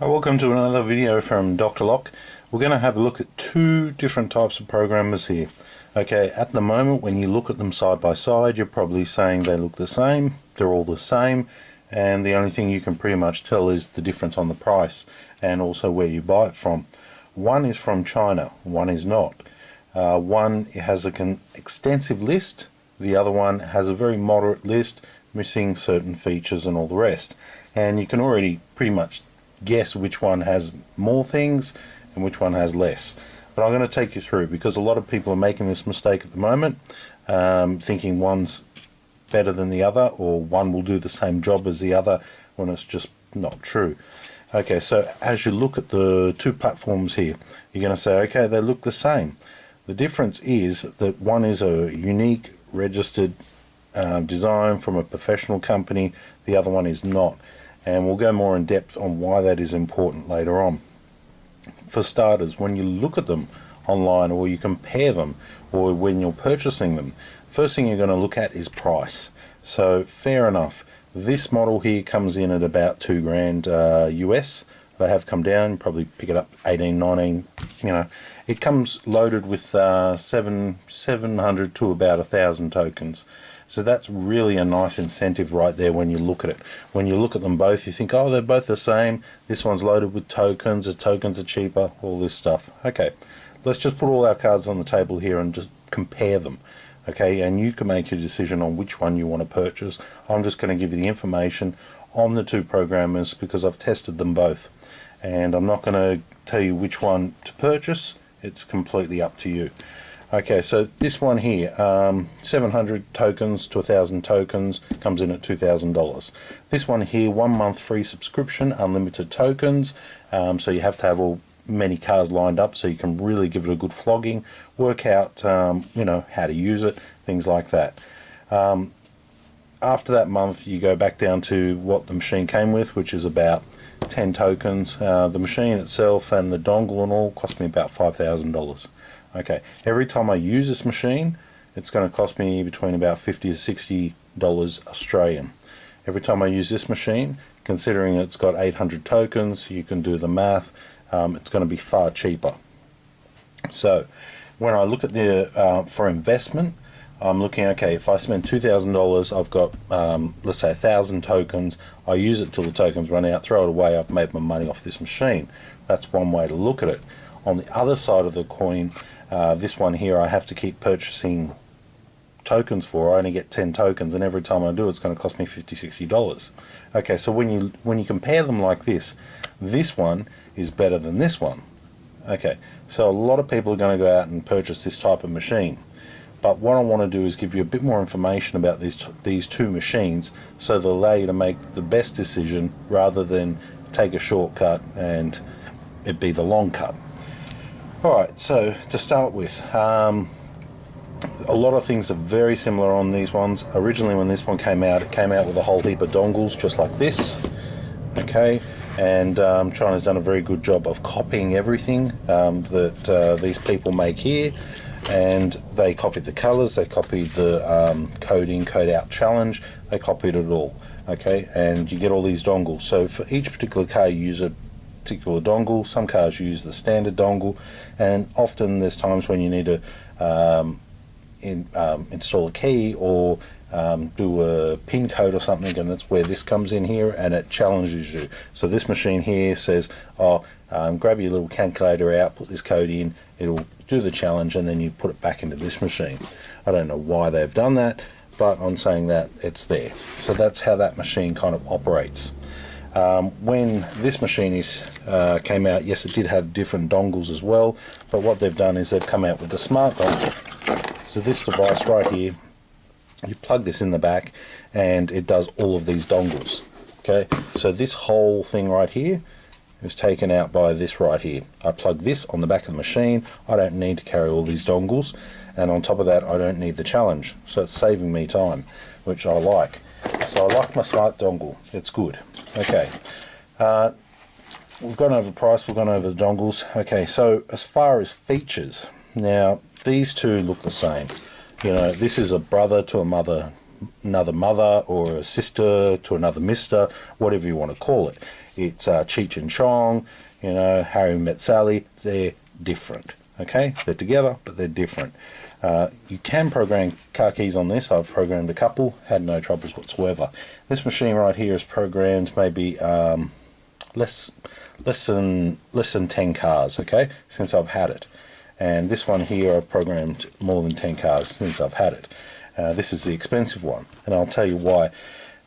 Hi, welcome to another video from Dr. Lock. We're going to have a look at two different types of programmers here. Okay, at the moment when you look at them side by side, you're probably saying they look the same, they're all the same, and the only thing you can pretty much tell is the difference on the price and also where you buy it from. One is from China, one is not. One has an extensive list, the other one has a very moderate list, missing certain features and all the rest. And you can already pretty much guess which one has more things and which one has less. But I'm going to take you through, because a lot of people are making this mistake at the moment, thinking one's better than the other or one will do the same job as the other, when it's just not true. Okay, so as you look at the two platforms here, you're going to say, okay, they look the same. The difference is that one is a unique registered design from a professional company, the other one is not. And we'll go more in depth on why that is important later on. For starters, when you look at them online or you compare them or when you're purchasing them, first thing you're going to look at is price. So fair enough, this model here comes in at about $2,000 US. They have come down, probably pick it up 18, 19, you know. It comes loaded with 700 to about 1,000 tokens. So that's really a nice incentive right there when you look at it. When you look at them both, you think, oh, they're both the same. This one's loaded with tokens, the tokens are cheaper, all this stuff. Okay, let's just put all our cards on the table here and just compare them. Okay, and you can make your decision on which one you want to purchase. I'm just going to give you the information on the two programmers because I've tested them both. And I'm not going to tell you which one to purchase. It's completely up to you. Okay, so this one here, 700 tokens to 1,000 tokens, comes in at $2,000. This one here, 1 month free subscription, unlimited tokens, so you have to have many cars lined up so you can really give it a good flogging, work out you know, how to use it, things like that. After that month, you go back down to what the machine came with, which is about 10 tokens. The machine itself and the dongle and all cost me about $5,000. Okay, every time I use this machine, it's going to cost me between about $50 to $60 Australian. Every time I use this machine, considering it's got 800 tokens, you can do the math, it's going to be far cheaper. So when I look at the for investment, I'm looking, okay, if I spend $2,000, I've got let's say 1,000 tokens, I use it till the tokens run out, throw it away, I've made my money off this machine. That's one way to look at it. On the other side of the coin, this one here I have to keep purchasing tokens for. I only get 10 tokens, and every time I do it's going to cost me $50, $60. Okay, so when you compare them like this one is better than this one. Okay, so a lot of people are going to go out and purchase this type of machine. But what I want to do is give you a bit more information about these two machines, so they'll allow you to make the best decision rather than take a shortcut and it be the long cut. Alright, so to start with, a lot of things are very similar on these ones. Originally when this one came out, it came out with a whole heap of dongles just like this. Okay, and China's done a very good job of copying everything that these people make here. And they copied the colors, they copied the code in, code out challenge, they copied it all. Okay, and you get all these dongles. So for each particular car you use a particular dongle. Some cars use the standard dongle, and often there's times when you need to install a key or do a pin code or something, and that's where this comes in here and it challenges you. So this machine here says, oh, grab your little calculator out, put this code in, it'll do the challenge, and then you put it back into this machine. I don't know why they've done that, but I'm saying that it's there. So that's how that machine kind of operates. When this machine came out, yes, it did have different dongles as well, but what they've done is they've come out with the smart dongle. So this device right here, you plug this in the back and it does all of these dongles. Okay, so this whole thing right here is taken out by this right here. I plug this on the back of the machine, I don't need to carry all these dongles, and on top of that I don't need the challenge, so it's saving me time, which I like. So I like my smart dongle, it's good. Okay, we've gone over price, we've gone over the dongles. Okay, so as far as features, now these two look the same. You know, this is a brother to another mother, or a sister to another mister, whatever you want to call it. it's Cheech and Chong, you know, Harry Met Sally. They're different. Okay, they're together, but they're different. You can program car keys on this. I've programmed a couple, had no troubles whatsoever. This machine right here is programmed maybe less than 10 cars, okay, since I've had it. And this one here I've programmed more than 10 cars since I've had it. This is the expensive one, and I'll tell you why.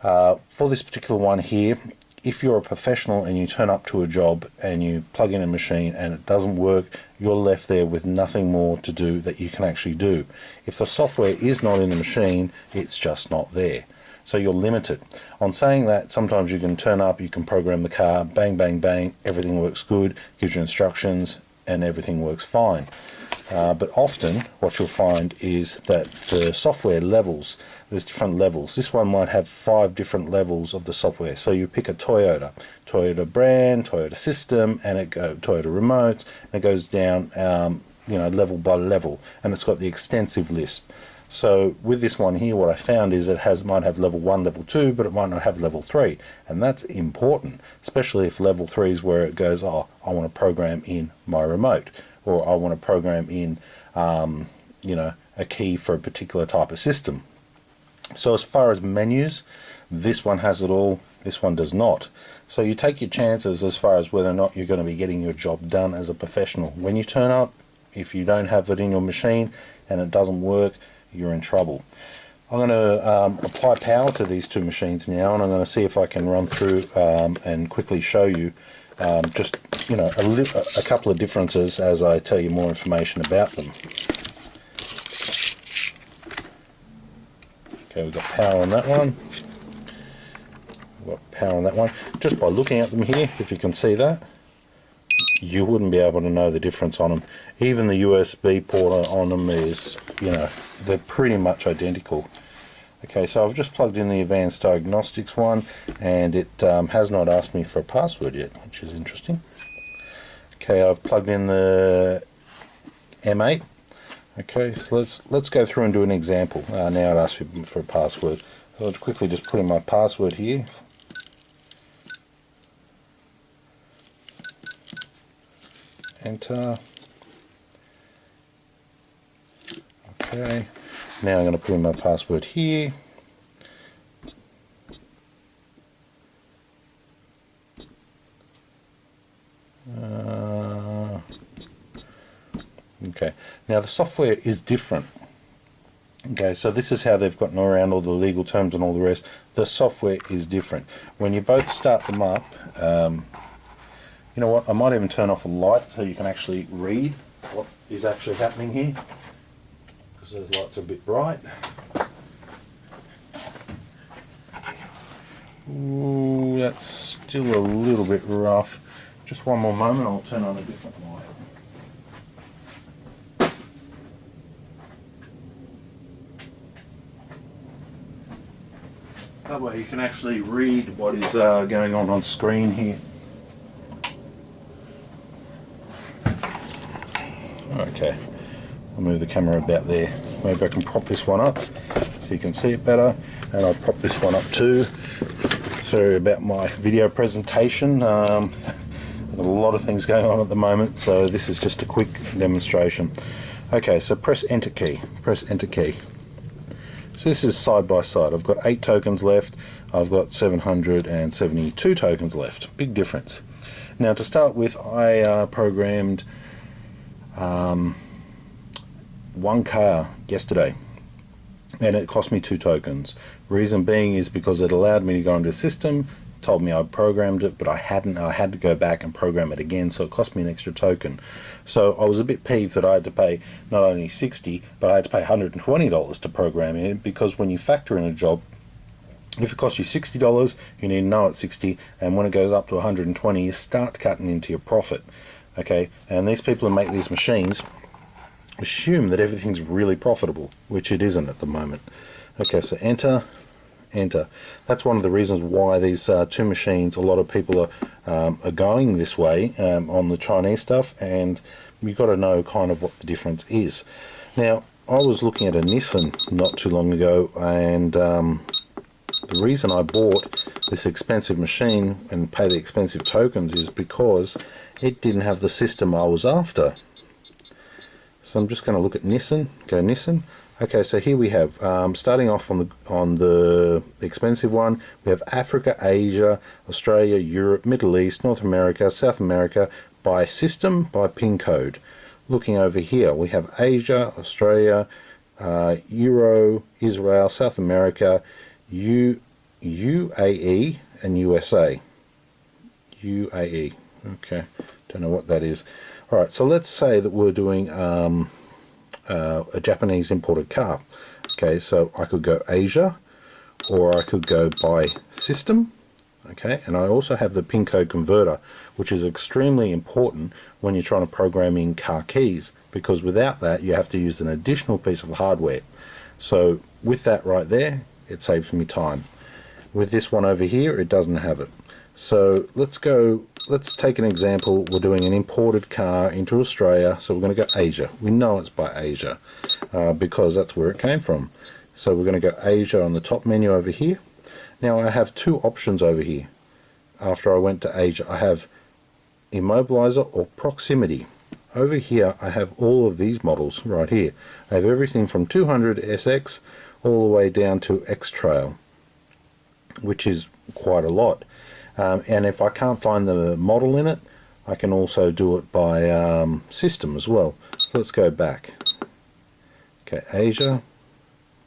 For this particular one here, if you're a professional and you turn up to a job and you plug in a machine and it doesn't work, you're left there with nothing more to do that you can actually do. If the software is not in the machine, it's just not there. So you're limited. On saying that, sometimes you can turn up, you can program the car, bang, bang, bang, everything works good, gives you instructions, and everything works fine. But often what you'll find is that the software levels, there's different levels. This one might have 5 different levels of the software. So you pick a Toyota brand, Toyota system, and it goes Toyota remotes, and it goes down you know, level by level, and it's got the extensive list. So with this one here, what I found is it might have level 1, level 2, but it might not have level 3, and that's important, especially if level 3 is where it goes, oh, I want to program in my remote, or I want to program in you know, a key for a particular type of system. So as far as menus, this one has it all, this one does not. So you take your chances as far as whether or not you're going to be getting your job done as a professional. When you turn up, if you don't have it in your machine and it doesn't work, you're in trouble. I'm going to apply power to these 2 machines now, and I'm going to see if I can run through and quickly show you just, you know, a couple of differences as I tell you more information about them. Okay, we've got power on that one. We've got power on that one. Just by looking at them here, if you can see that, you wouldn't be able to know the difference on them. Even the USB port on them is, you know, they're pretty much identical. Okay, so I've just plugged in the advanced diagnostics one, and it has not asked me for a password yet, which is interesting. Okay, I've plugged in the M8. Okay, so let's go through and do an example. Now it asks me for a password. So I'll quickly just put in my password here. Enter. Okay, now I'm going to put in my password here. Okay, now the software is different. Okay, so this is how they've gotten around all the legal terms and all the rest. The software is different. When you both start them up, you know what, I might even turn off the light so you can actually read what is actually happening here, because those lights are a bit bright. Ooh, that's still a little bit rough. Just one more moment, I'll turn on a different light. That way you can actually read what is going on screen here. Okay, I'll move the camera about there. Maybe I can prop this one up so you can see it better, and I'll prop this one up too. Sorry about my video presentation. I've got a lot of things going on at the moment, so this is just a quick demonstration. Okay, so press enter key. Press enter key. So this is side by side. I've got 8 tokens left. I've got 772 tokens left. Big difference. Now to start with, I programmed one car yesterday, and it cost me 2 tokens. Reason being is because it allowed me to go into a system, told me I programmed it, but I hadn't. I had to go back and program it again, so it cost me an extra token. So I was a bit peeved that I had to pay not only $60, but I had to pay $120 to program it, because when you factor in a job, if it costs you $60, you need to know it's 60, and when it goes up to 120, you start cutting into your profit. Okay, and these people who make these machines assume that everything's really profitable, which it isn't at the moment. Okay, so enter, enter. That's one of the reasons why these 2 machines, a lot of people are going this way on the Chinese stuff, and you've got to know kind of what the difference is. Now, I was looking at a Nissan not too long ago, and the the reason I bought this expensive machine and pay the expensive tokens is because it didn't have the system I was after. So I'm just going to look at Nissan. Go Nissan. Okay, so here we have, starting off on the expensive one, we have Africa, Asia, Australia, Europe, Middle East, North America, South America, by system, by pin code. Looking over here, we have Asia, Australia, Euro, Israel, South America, UAE, and USA. UAE. Okay, don't know what that is. All right, so let's say that we're doing a Japanese imported car. Okay, so I could go Asia, or I could go by system. Okay, and I also have the pin code converter, which is extremely important when you're trying to program in car keys, because without that you have to use an additional piece of hardware. So with that right there, it saves me time. With this one over here, it doesn't have it. So let's take an example. We're doing an imported car into Australia, so we're going to go Asia. We know it's by Asia because that's where it came from. So we're going to go Asia on the top menu over here. Now I have two options over here. After I went to Asia, I have immobilizer or proximity. Over here I have all of these models right here. I have everything from 200 SX all the way down to X-Trail, which is quite a lot. And if I can't find the model in it, I can also do it by system as well. So let's go back. Okay, Asia,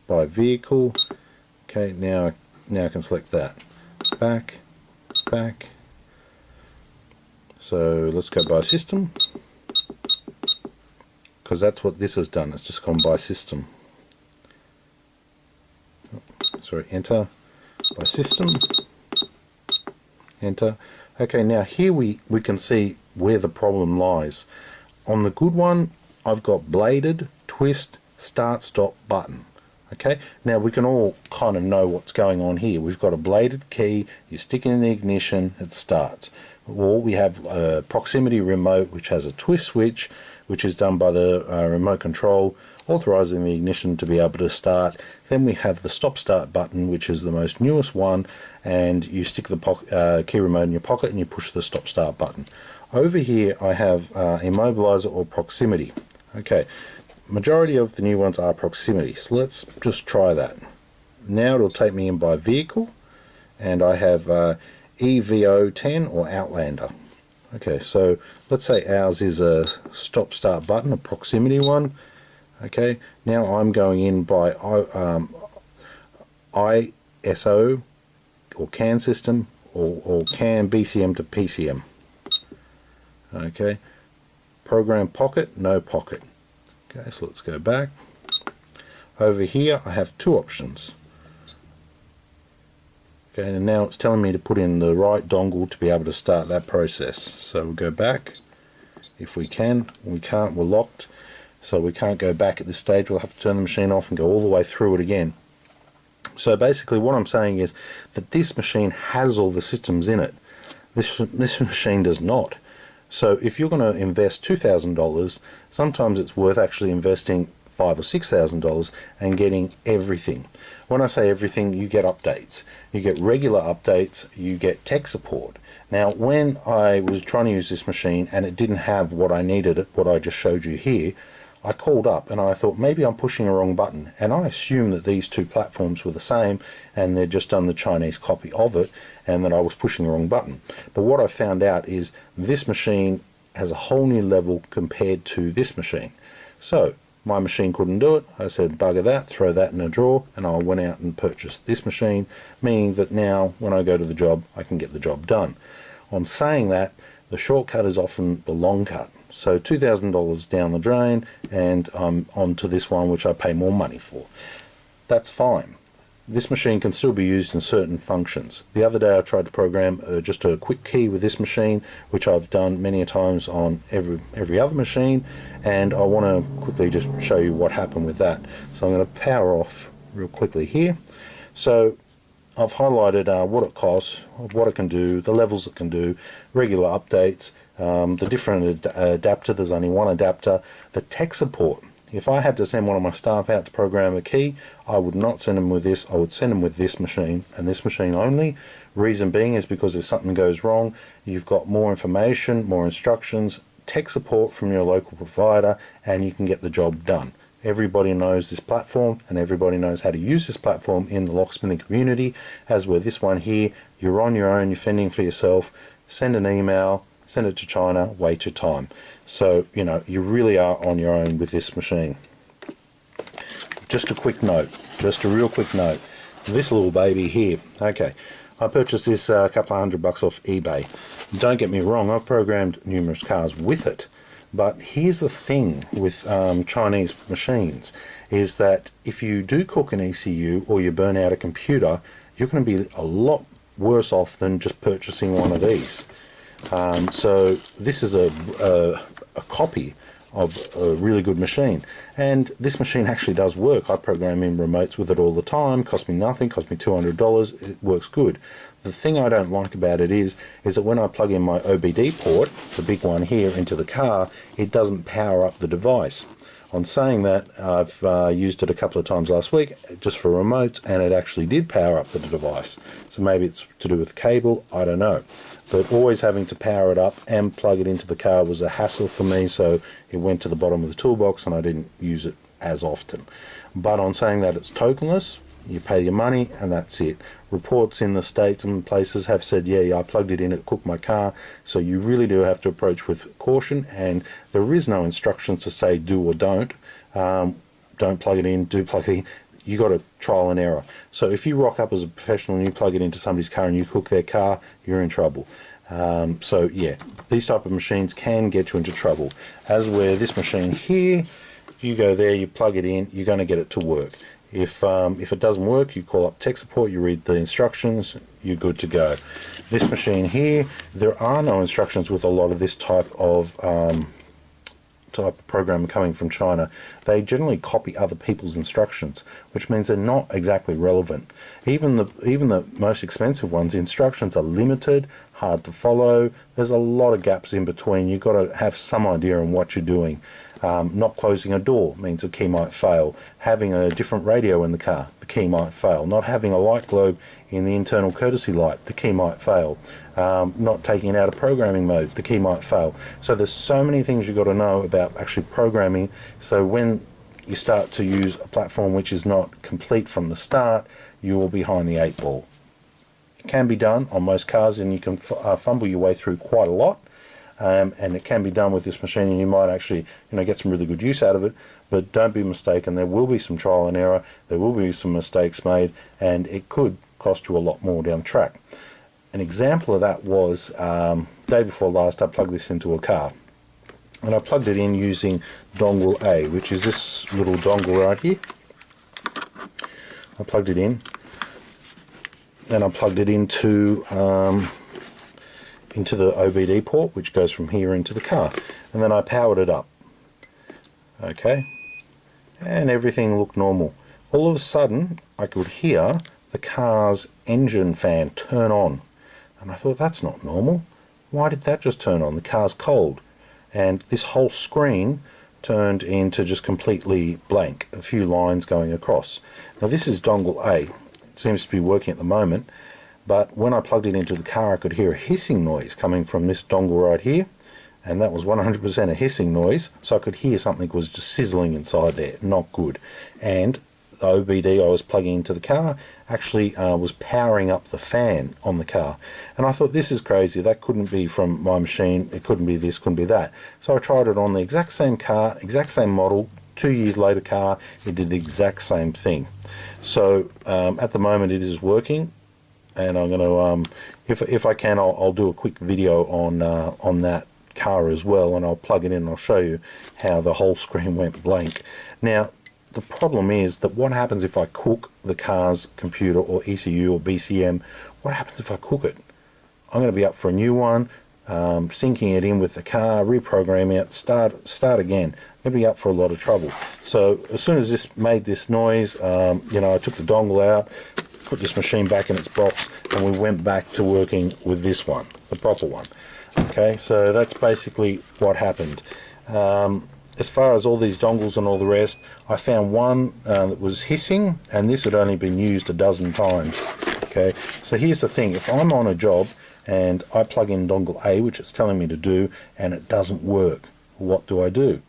by vehicle. Okay, now I can select that. Back. So let's go by system, because that's what this has done. It's just gone by system. Sorry, enter. By system. Enter. Okay, now here we can see where the problem lies. On the good one, I've got bladed, twist, start, stop button. Okay, now we can all kind of know what's going on here. We've got a bladed key, you stick it in the ignition, it starts. Or we have a proximity remote, which has a twist switch, which is done by the remote control, authorizing the ignition to be able to start. Then we have the stop start button, which is the most newest one, and you stick the key remote in your pocket and you push the stop start button. Over here I have immobilizer or proximity. Okay, majority of the new ones are proximity, so let's just try that. Now it'll take me in by vehicle, and I have EVO 10 or Outlander. Okay, so let's say ours is a stop start button, a proximity one. Okay, now I'm going in by ISO or CAN system, or CAN BCM to PCM. Okay, program pocket, no pocket. Okay, so let's go back. Over here I have two options. Okay, and now it's telling me to put in the right dongle to be able to start that process. So we'll go back if we can. We can't, we're locked, so we can't go back at this stage. We'll have to turn the machine off and go all the way through it again. So basically what I'm saying is that this machine has all the systems in it. This machine does not. So if you're going to invest $2,000, sometimes it's worth actually investing $5,000 or $6,000 and getting everything. When I say everything, you get updates. You get regular updates, you get tech support. Now when I was trying to use this machine and it didn't have what I needed, what I just showed you here, I called up and I thought maybe I'm pushing a wrong button, and I assumed that these two platforms were the same and they'd just done the Chinese copy of it and that I was pushing the wrong button. But what I found out is this machine has a whole new level compared to this machine. So my machine couldn't do it. I said bugger that, throw that in a drawer, and I went out and purchased this machine, meaning that now when I go to the job I can get the job done. On saying that, the shortcut is often the long cut. So $2,000 down the drain and I'm on to this one which I pay more money for. That's fine. This machine can still be used in certain functions. The other day I tried to program just a quick key with this machine, which I've done many a times on every other machine, and I want to quickly just show you what happened with that. So I'm going to power off real quickly here. So I've highlighted what it costs, what it can do, the levels it can do, regular updates, the different adapter. There's only one adapter. The tech support If I had to send one of my staff out to program a key, I would not send them with this. I would send them with this machine and this machine only. Reason being is because if something goes wrong, you've got more information, more instructions, tech support from your local provider, and you can get the job done. Everybody knows this platform and everybody knows how to use this platform in the locksmithing community. As with this one here, you're on your own, you're fending for yourself. Send an email, send it to China, wait your time. So, you know, you really are on your own with this machine. Just a quick note, just a real quick note. This little baby here, okay, I purchased this a couple of $100 off eBay. Don't get me wrong, I've programmed numerous cars with it. But here's the thing with Chinese machines, is that if you do cook an ECU or you burn out a computer, you're going to be a lot worse off than just purchasing one of these. So this is a copy of a really good machine, and this machine actually does work. I program in remotes with it all the time. Cost me nothing, cost me $200. It works good. The thing I don't like about it is that when I plug in my OBD port, the big one here, into the car, it doesn't power up the device. On saying that, I've used it a couple of times last week just for remotes, and it actually did power up the device. So maybe it's to do with cable, I don't know. But always having to power it up and plug it into the car was a hassle for me, so it went to the bottom of the toolbox and I didn't use it as often. But on saying that, it's tokenless, you pay your money and that's it. Reports in the States and places have said, yeah, I plugged it in, it cooked my car. So you really do have to approach with caution, and there is no instructions to say do or don't. Don't plug it in, do plug it in. You got to trial and error. So if you rock up as a professional and you plug it into somebody's car and you cook their car, you're in trouble. So yeah, these type of machines can get you into trouble. As where this machine here, you go there, you plug it in, you're going to get it to work. If it doesn't work, you call up tech support, you read the instructions, you're good to go. This machine here, there are no instructions with a lot of this type of program coming from China. They generally copy other people's instructions, which means they're not exactly relevant. Even the most expensive ones, the instructions are limited, hard to follow. There's a lot of gaps in between. You've got to have some idea on what you're doing. Not closing a door means the key might fail. Having a different radio in the car, the key might fail. Not having a light globe in the internal courtesy light, the key might fail. Not taking it out of programming mode, the key might fail. So there's so many things you've got to know about actually programming. So when you start to use a platform which is not complete from the start, you will be behind the 8 ball. It can be done on most cars, and you can fumble your way through quite a lot. And it can be done with this machine, and you might actually, get some really good use out of it. But don't be mistaken, there will be some trial and error, there will be some mistakes made, and it could cost you a lot more down the track. An example of that was day before last, I plugged this into a car, and I plugged it in using dongle A, which is this little dongle right here. I plugged it in, and I plugged it into the OBD port, which goes from here into the car, and then I powered it up. Okay, and everything looked normal. All of a sudden I could hear the car's engine fan turn on, and I thought, that's not normal. Why did that just turn on? The car's cold. And this whole screen turned into just completely blank, a few lines going across. Now this is dongle A. It seems to be working at the moment. But when I plugged it into the car, I could hear a hissing noise coming from this dongle right here, and that was 100% a hissing noise, so I could hear something was just sizzling inside there, not good. And the OBD I was plugging into the car actually was powering up the fan on the car. And I thought, this is crazy, that couldn't be from my machine, it couldn't be this, couldn't be that. So I tried it on the exact same car, exact same model, 2 years later car, it did the exact same thing. So at the moment it is working. And I'm going to, if I can, I'll do a quick video on that car as well, and I'll plug it in and I'll show you how the whole screen went blank. Now, the problem is that what happens if I cook the car's computer or ECU or BCM? What happens if I cook it? I'm going to be up for a new one, syncing it in with the car, reprogramming it, start again. I'm going to be up for a lot of trouble. So as soon as this made this noise, I took the dongle out, put this machine back in its box, and we went back to working with this one, the proper one. Okay, so that's basically what happened. as far as all these dongles and all the rest, I found one that was hissing, and this had only been used a dozen times. Okay, so here's the thing: if I'm on a job and I plug in dongle A, which it's telling me to do, and it doesn't work, what do I do?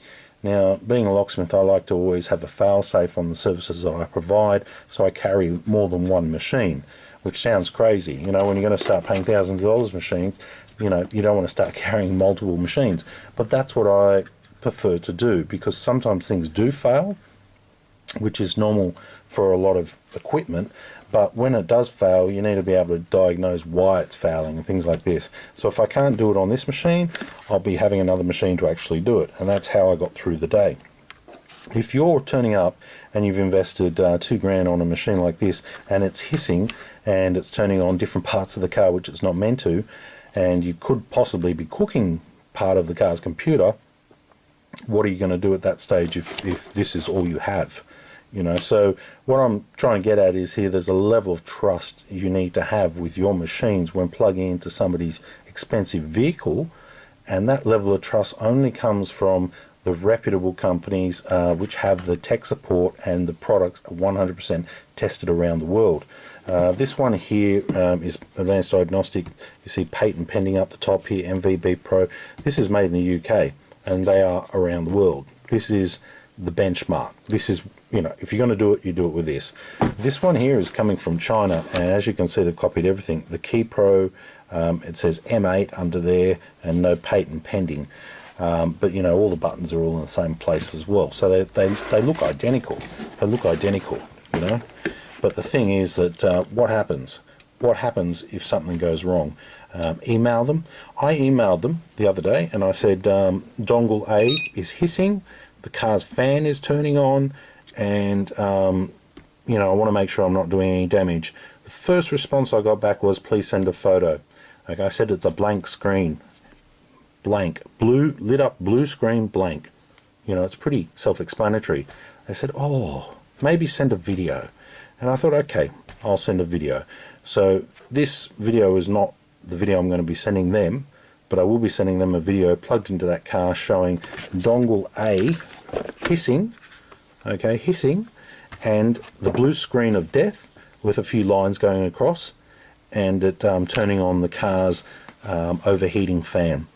Now, being a locksmith, I like to always have a fail-safe on the services that I provide, so I carry more than one machine, which sounds crazy. You know, when you're going to start paying thousands of dollars machines, you know, you don't want to start carrying multiple machines. But that's what I prefer to do, because sometimes things do fail, which is normal for a lot of equipment. But when it does fail, you need to be able to diagnose why it's failing and things like this. So if I can't do it on this machine, I'll be having another machine to actually do it. And that's how I got through the day. If you're turning up and you've invested $2,000 on a machine like this, and it's hissing and it's turning on different parts of the car which it's not meant to, and you could possibly be cooking part of the car's computer, what are you going to do at that stage if this is all you have? You know, so what I'm trying to get at is here, there's a level of trust you need to have with your machines when plugging into somebody's expensive vehicle, and that level of trust only comes from the reputable companies which have the tech support and the products 100% tested around the world. This one here is Advanced Diagnostic. You see patent pending up the top here, MVB Pro. This is made in the UK, and they are around the world. This is the benchmark. This is, you know, if you're going to do it, you do it with this. This one here is coming from China, and as you can see, they've copied everything. The Key Pro, it says M8 under there, and no patent pending. But you know, all the buttons are all in the same place as well, so they look identical. They look identical, you know. But the thing is that what happens? What happens if something goes wrong? Email them. I emailed them the other day, and I said dongle A is hissing, the car's fan is turning on, and you know, I want to make sure I'm not doing any damage. The first response I got back was, please send a photo. Okay, I said it's a blank screen. Blank, blue, lit up blue screen, blank. You know, it's pretty self-explanatory. They said, oh, maybe send a video. And I thought, okay, I'll send a video. So this video is not the video I'm going to be sending them, but I will be sending them a video plugged into that car showing dongle A hissing, okay, hissing, and the blue screen of death with a few lines going across, and it turning on the car's overheating fan.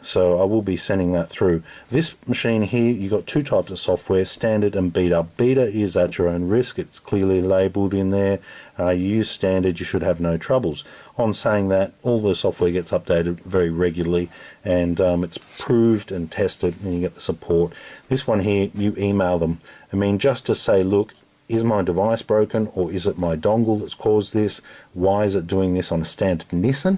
So I will be sending that through. This machine here, you've got two types of software, standard and beta. Beta is at your own risk. It's clearly labeled in there. You use standard, you should have no troubles. On saying that, all the software gets updated very regularly, and it's proved and tested, and you get the support. This one here, you email them. I mean, just to say, look, is my device broken, or is it my dongle that's caused this? Why is it doing this on a standard Nissan?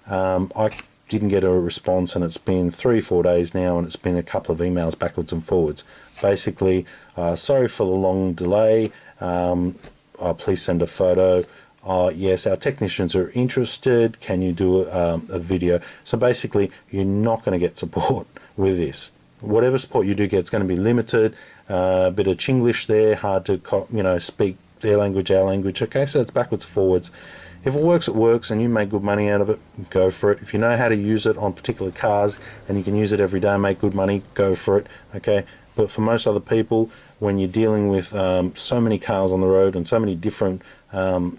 I didn't get a response, and it's been 3-4 days now, and it's been a couple of emails backwards and forwards. Basically, sorry for the long delay, please send a photo. Yes, our technicians are interested, can you do a video? So basically, you're not going to get support with this. Whatever support you do get is going to be limited, a bit of Chinglish there, hard to, you know, speak their language, our language. Okay, so it's backwards, forwards. If it works, and you make good money out of it, go for it. If you know how to use it on particular cars and you can use it every day and make good money, go for it. Okay, but for most other people, when you're dealing with so many cars on the road and so many different you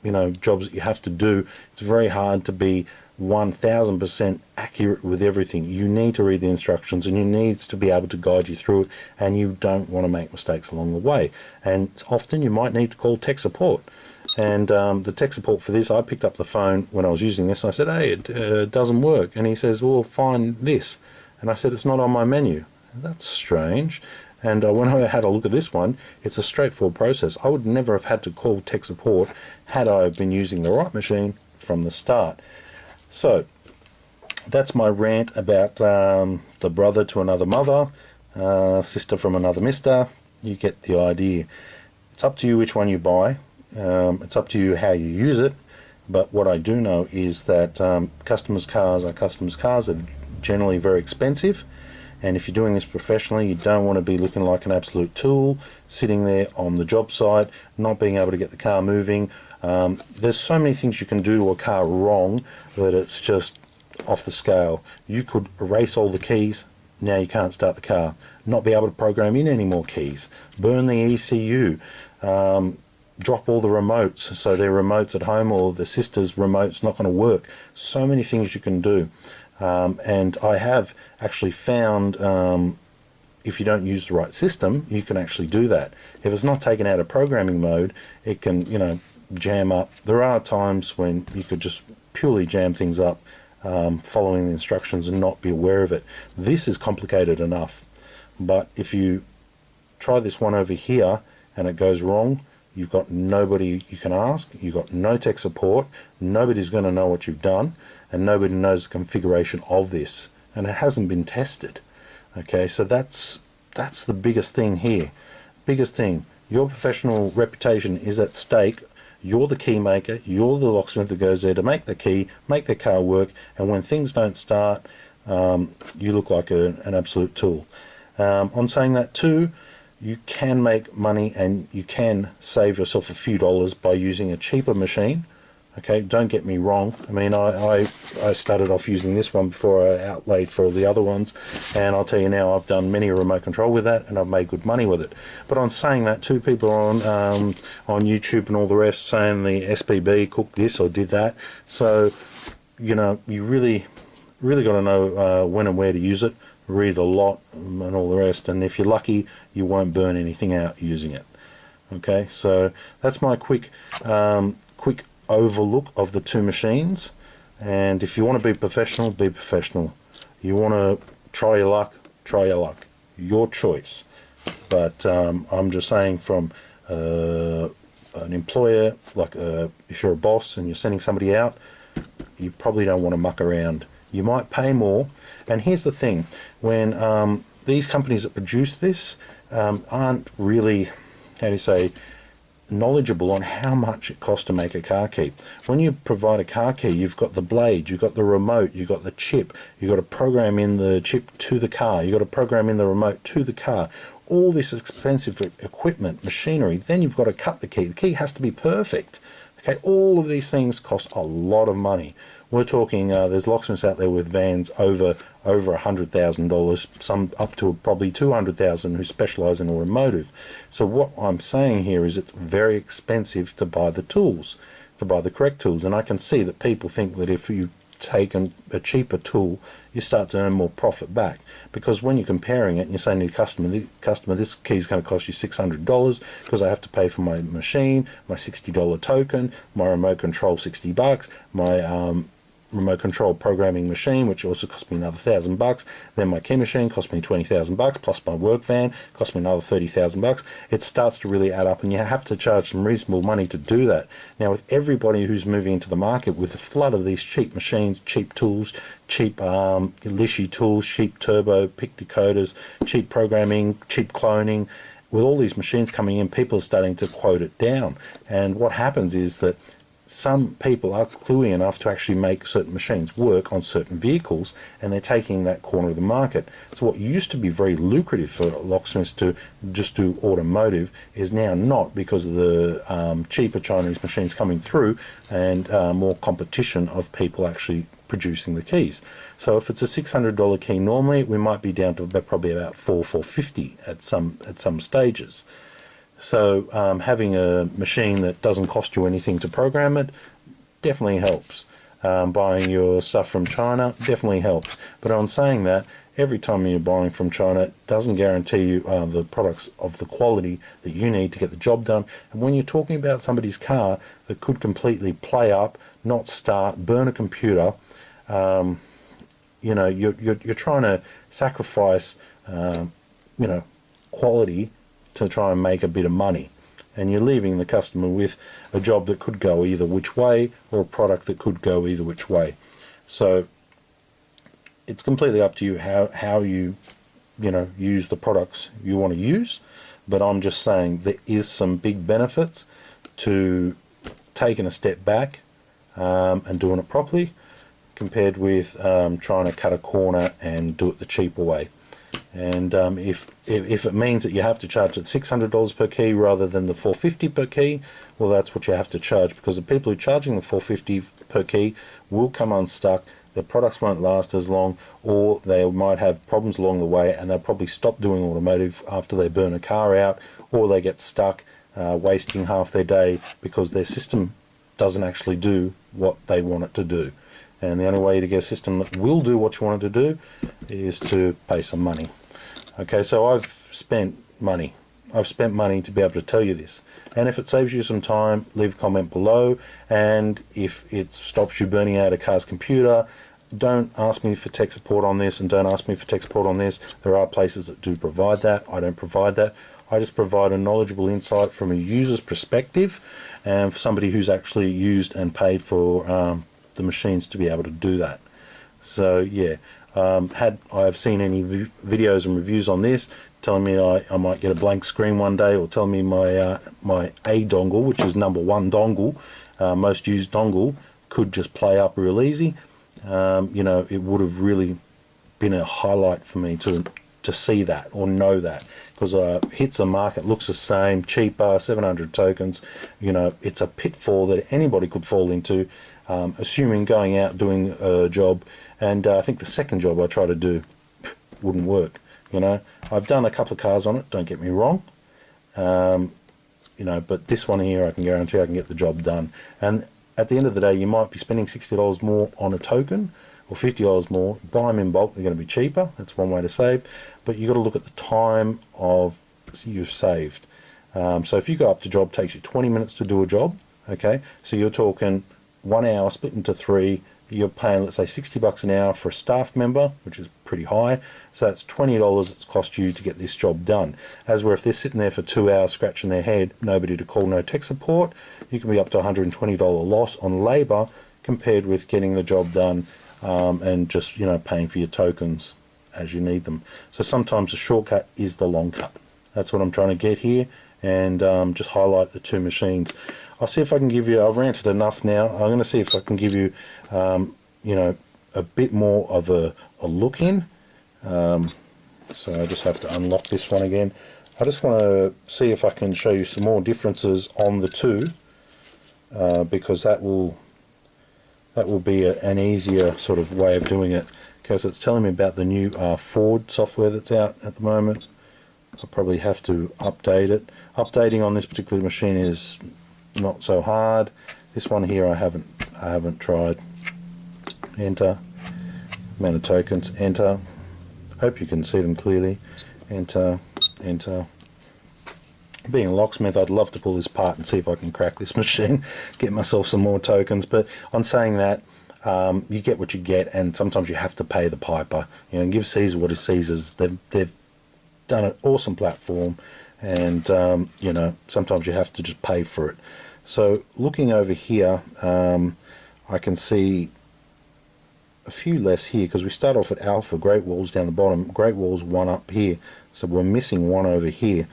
know, jobs that you have to do, it's very hard to be 1000% accurate with everything. You need to read the instructions, and you need to be able to guide you through it, and you don't want to make mistakes along the way. And often you might need to call tech support. And the tech support for this, I picked up the phone when I was using this, and I said, hey, it doesn't work. And he says, well, find this. And I said, it's not on my menu. That's strange. And when I had a look at this one, it's a straightforward process. I would never have had to call tech support had I been using the right machine from the start. So that's my rant about the brother to another mother, sister from another mister. You get the idea. It's up to you which one you buy. It's up to you how you use it, but what I do know is that customers' cars are generally very expensive, and if you're doing this professionally, you don't want to be looking like an absolute tool, sitting there on the job site, not being able to get the car moving. There's so many things you can do to a car wrong that it's just off the scale. You could erase all the keys, now you can't start the car. Not be able to program in any more keys. Burn the ECU. Drop all the remotes, so their remotes at home or the sister's remote's not going to work. So many things you can do. And I have actually found if you don't use the right system, you can actually do that. If it's not taken out of programming mode, it can, you know, jam up. There are times when you could just purely jam things up following the instructions and not be aware of it. This is complicated enough, but if you try this one over here and it goes wrong, you've got nobody you can ask, you've got no tech support, nobody's going to know what you've done, and nobody knows the configuration of this, and it hasn't been tested. Okay, so that's the biggest thing here. Biggest thing, your professional reputation is at stake. You're the key maker, you're the locksmith that goes there to make the key, make the car work, and when things don't start, you look like an absolute tool. On saying that too, you can make money and you can save yourself a few dollars by using a cheaper machine. Okay, don't get me wrong. I mean, I started off using this one before I outlaid for all the other ones, and I'll tell you now, I've done many a remote control with that, and I've made good money with it. But on saying that, too, people are on YouTube and all the rest saying the SPB cooked this or did that. So, you know, you really got to know when and where to use it. Read a lot and all the rest, and if you're lucky, you won't burn anything out using it. Okay, so that's my quick overlook of the two machines. And if you want to be professional, be professional. You want to try your luck, your choice. But I'm just saying, from an employer, like if you're a boss and you're sending somebody out, you probably don't want to muck around. You might pay more. And here's the thing, when these companies that produce this aren't really, how do you say, knowledgeable on how much it costs to make a car key. When you provide a car key, you've got the blade, you've got the remote, you've got the chip, you've got to program in the chip to the car, you've got to program in the remote to the car. All this expensive equipment, machinery, then you've got to cut the key. The key has to be perfect. Okay, all of these things cost a lot of money. We're talking, there's locksmiths out there with vans over $100,000, some up to probably $200,000 who specialise in automotive. So what I'm saying here is it's very expensive to buy the tools, to buy the correct tools. And I can see that people think that if you take a cheaper tool, you start to earn more profit back. Because when you're comparing it and you're saying to the customer, this key is going to cost you $600 because I have to pay for my machine, my $60 token, my remote control $60, my remote control programming machine, which also cost me another $1,000. Then my key machine cost me $20,000, plus my work van cost me another $30,000. It starts to really add up, and you have to charge some reasonable money to do that. Now, with everybody who's moving into the market with a flood of these cheap machines, cheap tools, cheap Lishy tools, cheap turbo, pick decoders, cheap programming, cheap cloning, with all these machines coming in, people are starting to quote it down. And what happens is that some people are cluey enough to actually make certain machines work on certain vehicles, and they're taking that corner of the market. So what used to be very lucrative for locksmiths to just do automotive is now not, because of the cheaper Chinese machines coming through and more competition of people actually producing the keys. So if it's a $600 key normally, we might be down to probably about $450 at some stages. So having a machine that doesn't cost you anything to program it definitely helps. Buying your stuff from China definitely helps. But on saying that, every time you're buying from China, it doesn't guarantee you the products of the quality that you need to get the job done. And when you're talking about somebody's car that could completely play up, not start, burn a computer, you know, you're trying to sacrifice, you know, quality to try and make a bit of money, and you're leaving the customer with a job that could go either which way, or a product that could go either which way. So it's completely up to you how you know, use the products you want to use. But I'm just saying there is some big benefits to taking a step back and doing it properly, compared with trying to cut a corner and do it the cheaper way. And if it means that you have to charge at $600 per key rather than the $450 per key, well, that's what you have to charge, because the people who are charging the $450 per key will come unstuck. their products won't last as long, or they might have problems along the way, and they'll probably stop doing automotive after they burn a car out, or they get stuck wasting half their day because their system doesn't actually do what they want it to do. And the only way to get a system that will do what you want it to do is to pay some money. Okay, so I've spent money. I've spent money to be able to tell you this. And if it saves you some time, leave a comment below. And if it stops you burning out a car's computer, don't ask me for tech support on this, and don't ask me for tech support on this. There are places that do provide that. I don't provide that. I just provide a knowledgeable insight from a user's perspective, and for somebody who's actually used and paid for the machines to be able to do that. So yeah, had I have seen any videos and reviews on this telling me I might get a blank screen one day, or telling me my my A dongle, which is #1 dongle, most used dongle, could just play up real easy, you know, it would have really been a highlight for me to see that or know that, because hits the market, looks the same, cheaper, 700 tokens. You know, it's a pitfall that anybody could fall into, assuming going out doing a job, and I think the second job I try to do wouldn't work. You know, I've done a couple of cars on it, don't get me wrong, you know, but this one here I can guarantee I can get the job done. And at the end of the day, you might be spending $60 more on a token, or $50 more. Buy them in bulk, they're going to be cheaper. That's one way to save. But you've got to look at the time of you've saved. So if you go up to job, takes you 20 minutes to do a job. Okay, so you're talking 1 hour split into 3. You're paying, let's say, $60 an hour for a staff member, which is pretty high. So that's $20 it's cost you to get this job done. As where if they're sitting there for 2 hours scratching their head, nobody to call, no tech support, you can be up to $120 loss on labour compared with getting the job done, and just, you know, paying for your tokens as you need them. So sometimes the shortcut is the long cut. That's what I'm trying to get here, and just highlight the two machines. I'll see if I can give you, I've ranted enough now, I'm going to see if I can give you, you know, a bit more of a look in. So I just have to unlock this one again. I just want to see if I can show you some more differences on the two, because that will be an easier sort of way of doing it, because it's telling me about the new Ford software that's out at the moment. I'll probably have to update it. Updating on this particular machine is not so hard. This one here I haven't tried. Enter. Amount of tokens. Enter. Hope you can see them clearly. Enter. Enter. Being a locksmith, I'd love to pull this apart and see if I can crack this machine, get myself some more tokens. But on saying that, you get what you get, and sometimes you have to pay the piper. You know, give Caesar what is Caesar's. They've done an awesome platform, and you know, sometimes you have to just pay for it. So looking over here, I can see a few less here, because we start off at Alpha, Great Walls down the bottom, Great Walls 1 up here, so we're missing 1 over here.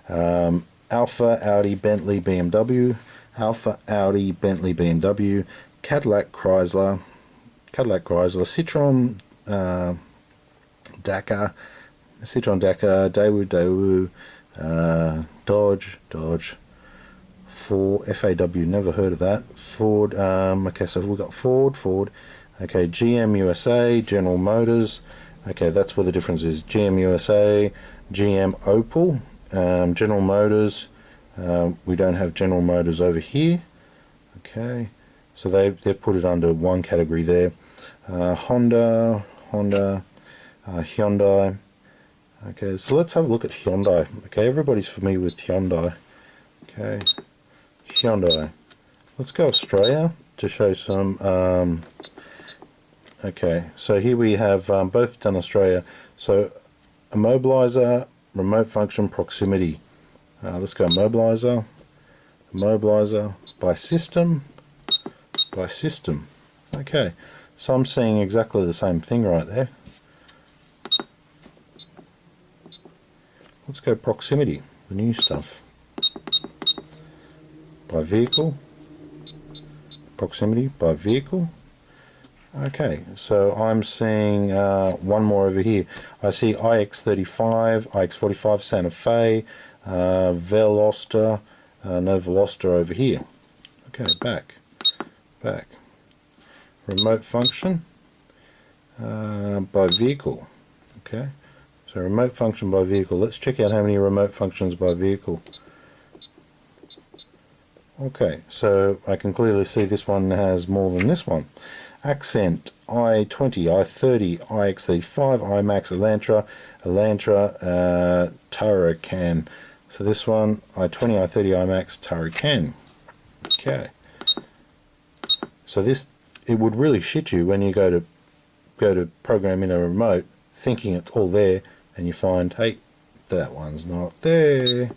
Alpha, Audi, Bentley, BMW, Alpha, Audi, Bentley, BMW, Cadillac, Chrysler, Citroen, Dakar, Daewoo, Dodge, Ford, FAW, never heard of that. Ford, okay, so we've got Ford, okay, GM USA, General Motors, okay, that's where the difference is. GM USA, GM Opel, General Motors, we don't have General Motors over here. Okay, so they've put it under one category there. Honda, Hyundai. Okay, so let's have a look at Hyundai. Okay, everybody's familiar with Hyundai. Okay, Hyundai. Let's go Australia to show some. Okay, so here we have both done Australia. So immobilizer, remote function, proximity. Let's go immobilizer, by system. Okay, so I'm seeing exactly the same thing right there. Let's go proximity, the new stuff. By vehicle, proximity by vehicle. Okay, so I'm seeing one more over here. I see iX35, iX45, Santa Fe, Veloster, no Veloster over here. Okay, back. Remote function. by vehicle. Okay, so remote function by vehicle. Let's check out how many remote functions by vehicle. Okay, so I can clearly see this one has more than this one. Accent, I-20, I-30, IXE5, IMAX, Elantra, Taracan. So this one, I-20, I-30, IMAX, Taracan. Okay. So this, it would really shit you when you go to program in a remote thinking it's all there and you find, hey, that one's not there.